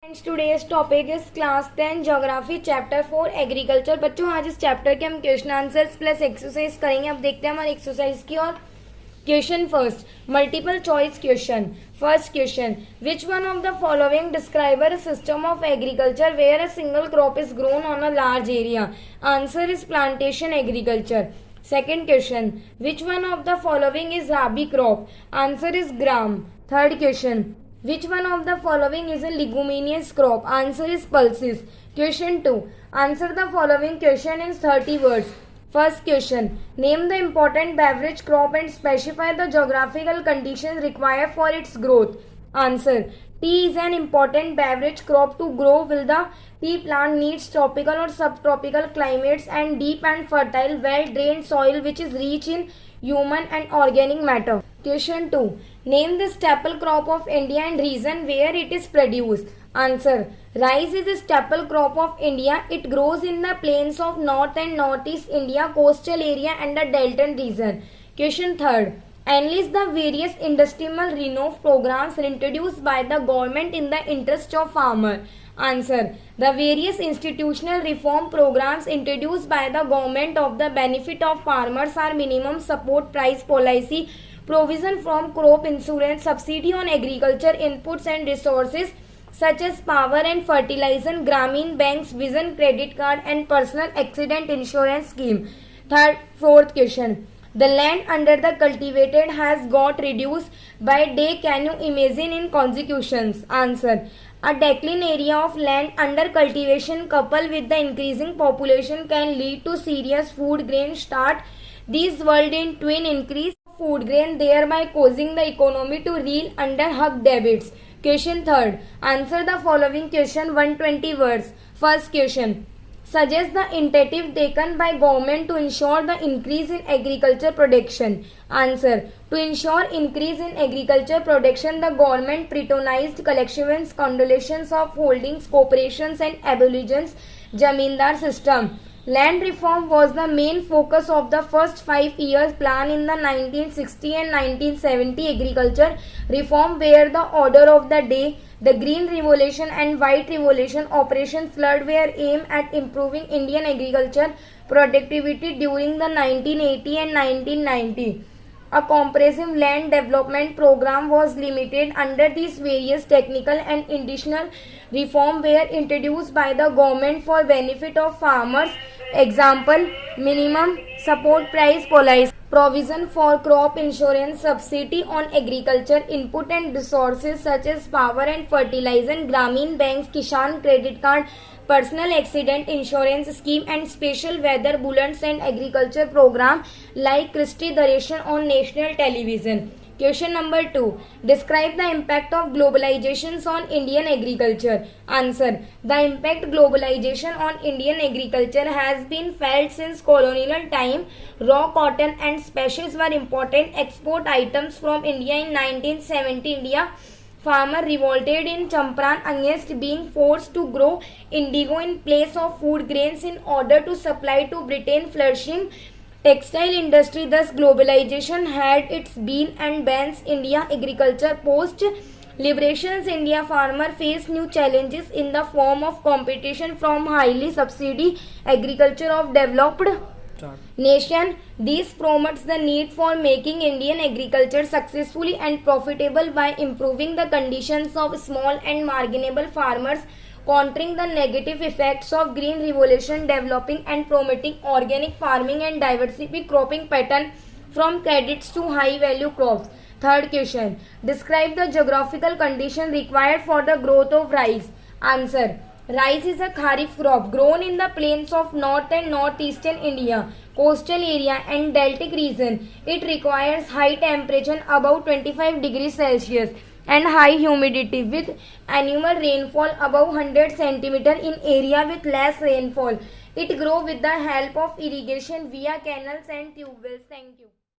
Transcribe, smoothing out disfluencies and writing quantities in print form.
Today's topic is class 10 geography chapter 4 agriculture। बच्चों आज इस चैप्टर के हम क्वेश्चन आंसर्स प्लस एक्सरसाइज करेंगे। अब देखते हैं हमारे एक्सरसाइज की और question first multiple choice question. First question which one of the following describe a system of agriculture where a single crop is grown on a large area. Answer is plantation agriculture. Second question, which one of the following is rabi crop? Answer is gram. Third question, which one of the following is a leguminous crop? Answer is pulses. Question 2, answer the following question in 30 words. First question, name the important beverage crop and specify the geographical conditions required for its growth. Answer, tea is an important beverage crop. To grow will the tea plant needs tropical or subtropical climates and deep and fertile well-drained soil which is rich in human and organic matter. Question 2. Name the staple crop of India and region where it is produced. Answer. Rice is a staple crop of India. It grows in the plains of North and Northeast India, coastal area and the Delta region. Question 3. Enlist the various industrial renewal programs introduced by the government in the interest of farmer. Answer. The various institutional reform programs introduced by the government of the benefit of farmers are minimum support price policy, provision from crop insurance, subsidy on agriculture inputs and resources such as power and fertilizer, Grameen Bank's Vision Credit Card and Personal Accident Insurance Scheme. Fourth question. The land under the cultivated has got reduced by day. Can you imagine in consecutions? Answer. A decline area of land under cultivation coupled with the increasing population can lead to serious food grain start. These world in twin increase food grain thereby causing the economy to reel under hug debits. Question 3. Answer the following question 120 words. First question. Suggest the initiative taken by government to ensure the increase in agriculture production. Answer. To ensure increase in agriculture production, the government preconized collections, condolations of holdings, corporations and abolitions Jamindar system. Land reform was the main focus of the first 5 years plan in the 1960 and 1970 agriculture reform where the order of the day, the Green Revolution and White Revolution Operation Flood were aimed at improving Indian agriculture productivity during the 1980 and 1990. A comprehensive land development program was limited under these various technical and additional reform were introduced by the government for benefit of farmers. Example, minimum support price policy, provision for crop insurance, subsidy on agriculture input and resources such as power and fertilizer, Grameen Bank's Kisan Credit Card, Personal Accident Insurance Scheme and special weather bulletins and agriculture program like Christie Duration on national television. Question number 2. Describe the impact of globalization on Indian agriculture. Answer. The impact globalization on Indian agriculture has been felt since colonial time. Raw cotton and spices were important export items from India in 1970. India farmer revolted in Champaran against being forced to grow indigo in place of food grains in order to supply to Britain flourishing textile industry. Thus globalization had its been and bans India agriculture post liberations. India farmer face new challenges in the form of competition from highly subsidy agriculture of developed nation. This promotes the need for making Indian agriculture successfully and profitable by improving the conditions of small and marginal farmers, countering the negative effects of green revolution, developing and promoting organic farming and diversifying cropping pattern from credits to high value crops. Third question. Describe the geographical condition required for the growth of rice. Answer. Rice is a kharif crop grown in the plains of north and northeastern India, coastal area and deltic region. It requires high temperature above 25 degrees Celsius and high humidity with annual rainfall above 100 cm in area with less rainfall. It grows with the help of irrigation via canals and tube wells. Thank you.